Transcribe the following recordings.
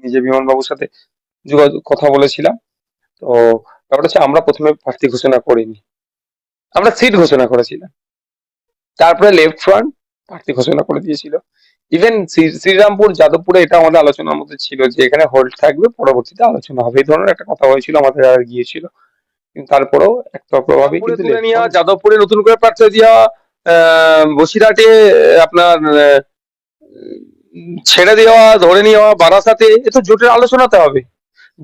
নিজে বিমানবাবুর সাথে যোগাযোগ কথা বলেছিলাম। তো ব্যাপারটা হচ্ছে আমরা প্রথমে প্রার্থী ঘোষণা করিনি, আমরা সিট ঘোষণা করেছিলাম। তারপরে লেফট ফ্রন্ট প্রার্থী ঘোষণা করে দিয়েছিল। ইভেন শ্রীরামপুর যাদবপুরে এটা আমাদের আলোচনার মধ্যে ছিল যে এখানে হোল্ড থাকবে, পরবর্তীতে আলোচনা হবে, এই ধরনের একটা কথা হয়েছিল, আমাদের আর গিয়েছিল। কিন্তু তারপরেও একতরফা ভাবে কিন্তু তুলে নেওয়া, যাদবপুরে নতুন করে প্রার্থী দেওয়া, বসিরহাটে আপনার ছেড়ে দেওয়া, ধরে নেওয়া, বারাসাতে, এ তো জোটের আলোচনাতে হবে।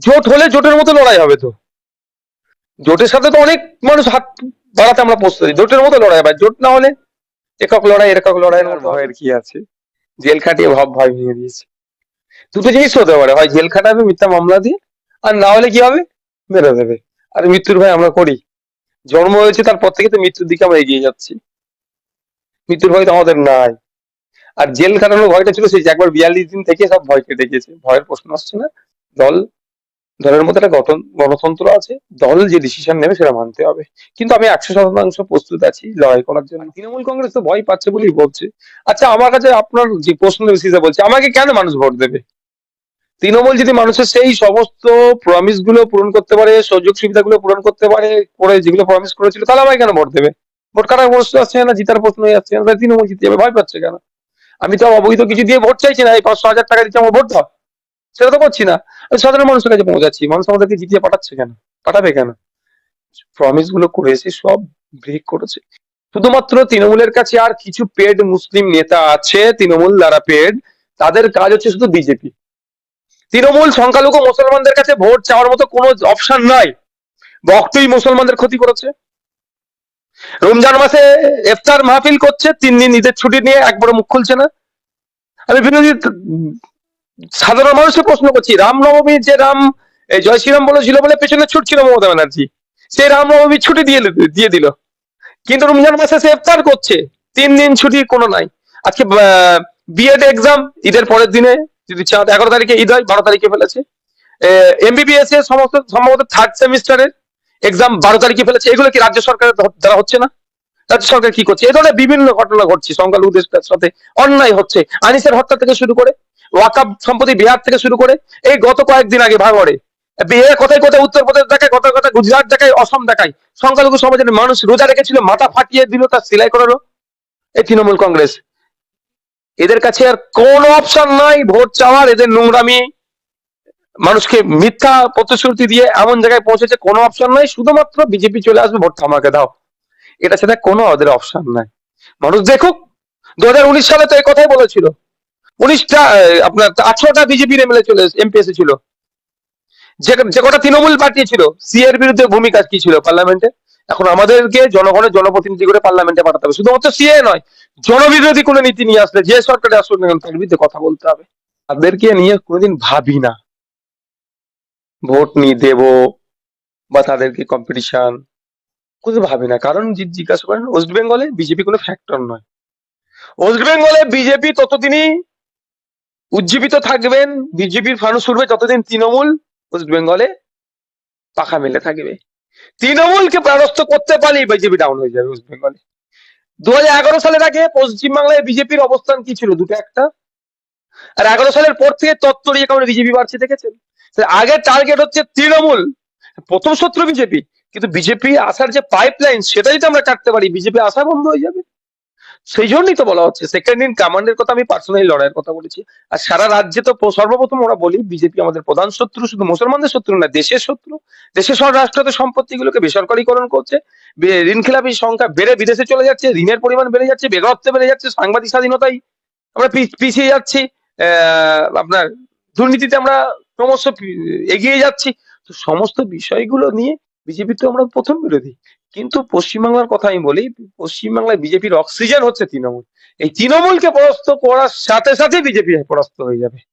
জোট হলে জোটের মতো লড়াই হবে। তো জোটের সাথে তো অনেক মানুষ হাত বাড়াতে আমরা প্রস্তুত, জোটের মতো লড়াই হবে। জোট না হলে একক লড়াই, একক লড়াইয়ের মতো ভয়ের কি আছে? জেল খাটিয়ে ভয় ভেঙে দিয়েছে। দুটো জিনিস হতে পারে, হয় জেল খাটাবে মিথ্যা মামলা দিয়ে, আর না হলে কি হবে, মেরে দেবে। আর মৃত্যুর ভয় আমরা করি, জন্ম হয়েছে তারপর থেকে তো মৃত্যুর দিকে আমরা এগিয়ে যাচ্ছি, মৃত্যুর ভয় তো আমাদের নাই। আর জেল খাটানোর ভয়টা ছিল সেই যে একবার 42 দিন থেকে সব ভয় কেটে গেছে, ভয়ের প্রশ্ন আসছে না। দল দলের মধ্যে একটা গণতন্ত্র আছে, দল যে ডিসিশন নেবে সেটা মানতে হবে। কিন্তু আমি 100% প্রস্তুত আছি লড়াই করার জন্য। তৃণমূল কংগ্রেস তো ভয় পাচ্ছে বলেই বলছে। আচ্ছা, আমার কাছে আপনার যে প্রশ্ন বেসিসে বলছে, আমাকে কেন মানুষ ভোট দেবে? তৃণমূল যদি মানুষের সেই সমস্ত প্রমিস গুলো পূরণ করতে পারে, সুযোগ সুবিধাগুলো পূরণ করতে পারে, করে যেগুলো প্রমিস করেছিল, তাহলে আমাকে কেন ভোট দেবে? ভোট কাটার প্রশ্ন আসছে না, জিতার প্রশ্ন আসছে না, তাহলে তৃণমূল জিতে যাবে, ভয় পাচ্ছে কেন? আমি তো অবৈধ কিছু দিয়ে ভোট চাইছি না, এই 500,000 টাকা দিচ্ছে আমার ভোট দাও, সেটা তো করছি না। আমি সাধারণ মানুষের কাছে পৌঁছাচ্ছি, মানুষ আমাদেরকে জিতিয়ে পাঠাচ্ছে কেন, পাঠাবে কেন? প্রমিস গুলো করেছে সব ব্রেক করেছে। শুধুমাত্র তৃণমূলের কাছে আর কিছু পেড মুসলিম নেতা আছে, তৃণমূল দ্বারা পেড, তাদের কাজ হচ্ছে শুধু বিজেপি। তৃণমূল সংখ্যালঘু মুসলমানদের কাছে ভোট চাওয়ার মতো কোনো অপশন নাই, বক্তই মুসলমানদের ক্ষতি করেছে। রমজান মাসে ইফতার মাহফিল করছে, 3 দিন ঈদের ছুটি নিয়ে একবারও মুখ খুলছে না। আমি বিরোধী সাধারণ মানুষকে প্রশ্ন করছি, রামনবমী যে রাম জয় শ্রীরাম বলেছিল বলে পেছনে ছুটছিল মমতা ব্যানার্জি, সেই রামনবমীর ছুটি দিয়ে দিল, কিন্তু রমজান মাসে সে ইফতার করছে, 3 দিন ছুটি কোনো নাই। আজকে বিএড এক্সাম ঈদের পরের দিনে, যদি 11 তারিখে ঈদ হয়, 12 তারিখে ফেলেছে। এমবিবিএস এর সমস্ত সম্ভবত 3rd সেমিস্টারের এক্সাম 12 তারিখে ফেলেছে। এগুলো কি রাজ্য সরকারের দ্বারা হচ্ছে না? রাজ্য সরকার কি করছে? এই ধরনের বিভিন্ন ঘটনা ঘটছে, সংখ্যালঘুদের সাথে অন্যায় হচ্ছে, আনিসের হত্যা থেকে শুরু করে, ওয়াকাব সম্পত্তি বিহার থেকে শুরু করে, এই গত কয়েকদিন আগে ভাঙড়ে কোথায় কোথায় উত্তরপ্রদেশ দেখায়, কোথায় কোথায় গুজরাট দেখায়, অসম দেখায়, সংখ্যালঘু সমাজের মানুষ রোজা রেখেছিল, মাথা ফাটিয়ে দিল, তার সেলাই করালো এই তৃণমূল কংগ্রেস। এদের কাছে আর কোন অপশন নাই ভোট চাওয়ার। এদের নোংরামি, মানুষকে মিথ্যা প্রতিশ্রুতি দিয়ে এমন জায়গায় পৌঁছেছে, কোনো অপশন নাই, শুধুমাত্র বিজেপি চলে আসবে, ভোট আমাকে দাও, এটা সেটা কোনো ওদের অপশন নাই। মানুষ দেখুক, 2019 সালে তো এই কথাই বলেছিল, 19টা আপনার 18টা বিজেপির এমএলএ চলে এমপি এসেছিল, যে কটা তৃণমূল পাঠিয়েছিল, সি এর বিরুদ্ধে ভূমিকা কি ছিল পার্লামেন্টে। এখন আমাদেরকে জনগণের জনপ্রতিনিধি করে পার্লামেন্টে পাঠাতে হবে, শুধুমাত্র সিএ নয়, জনবিরোধী কোনো নীতি নিয়ে আসলে যে সরকারে আসলে তার বিরুদ্ধে কথা বলতে হবে। তাদেরকে নিয়ে কোনোদিন ভাবি না ভোট নিয়ে দেব বা তাদেরকে কম্পিটিশন, কোনো ভাবি না। কারণ জিজ্ঞাসা করেন, ওয়েস্ট বেঙ্গলে বিজেপি কোনো ফ্যাক্টর নয়। ওয়েস্ট বেঙ্গলে বিজেপি ততদিনই উজ্জীবিত থাকবেন, বিজেপির ফানুস উঠবে ততদিন তৃণমূল ওয়েস্ট বেঙ্গলে পাখা মেলে থাকবে। তৃণমূলকে পরাস্ত করতে পারলেই বিজেপি ডাউন হয়ে যাবে ওয়েস্ট বেঙ্গলে। 2011 সালের আগে পশ্চিমবাংলায় বিজেপির অবস্থান কি ছিল? দুটো একটা। আর 11 সালের পর থেকে তত্ত্বরিয়ে কেমন বিজেপি বাড়ছে দেখেছেন? আগের টার্গেট হচ্ছে তৃণমূল, প্রথম শত্রু বিজেপি, কিন্তু বিজেপি আসার যে পাইপলাইন সেটাই তো আমরা কাটতে পারি, বিজেপি আসা বন্ধ হয়ে যাবে। সেই জন্যই তো বলা হচ্ছে সেকেন্ড ইন কমান্ডের কথা, আমি পার্সোনালি লড়াইয়ের কথা বলেছি। আর সারা রাজ্যে তো সর্বপ্রথম ওরা বলি বিজেপি আমাদের প্রধান শত্রু, শুধু মুসলমানদের শত্রু না, দেশের শত্রু। দেশের সব রাষ্ট্রতে সম্পত্তিগুলোকে বেসরকারীকরণ করছে, ঋণ খেলাপির সংখ্যা বেড়ে বিদেশে চলে যাচ্ছে, ঋণের পরিমাণ বেড়ে যাচ্ছে, বেকারত্ব বেড়ে যাচ্ছে, সাংবাদিক স্বাধীনতায় আমরা পিছিয়ে যাচ্ছি, আপনার দুর্নীতিতে আমরা ক্রমশ এগিয়ে যাচ্ছি। তো সমস্ত বিষয়গুলো নিয়ে বিজেপি তো আমরা প্রথম বিরোধী। কিন্তু পশ্চিমবাংলার কথা আমি বলি, পশ্চিমবাংলায় বিজেপির অক্সিজেন হচ্ছে তৃণমূল। এই তৃণমূলকে পরাস্ত করার সাথে সাথে বিজেপি পরাস্ত হয়ে যাবে।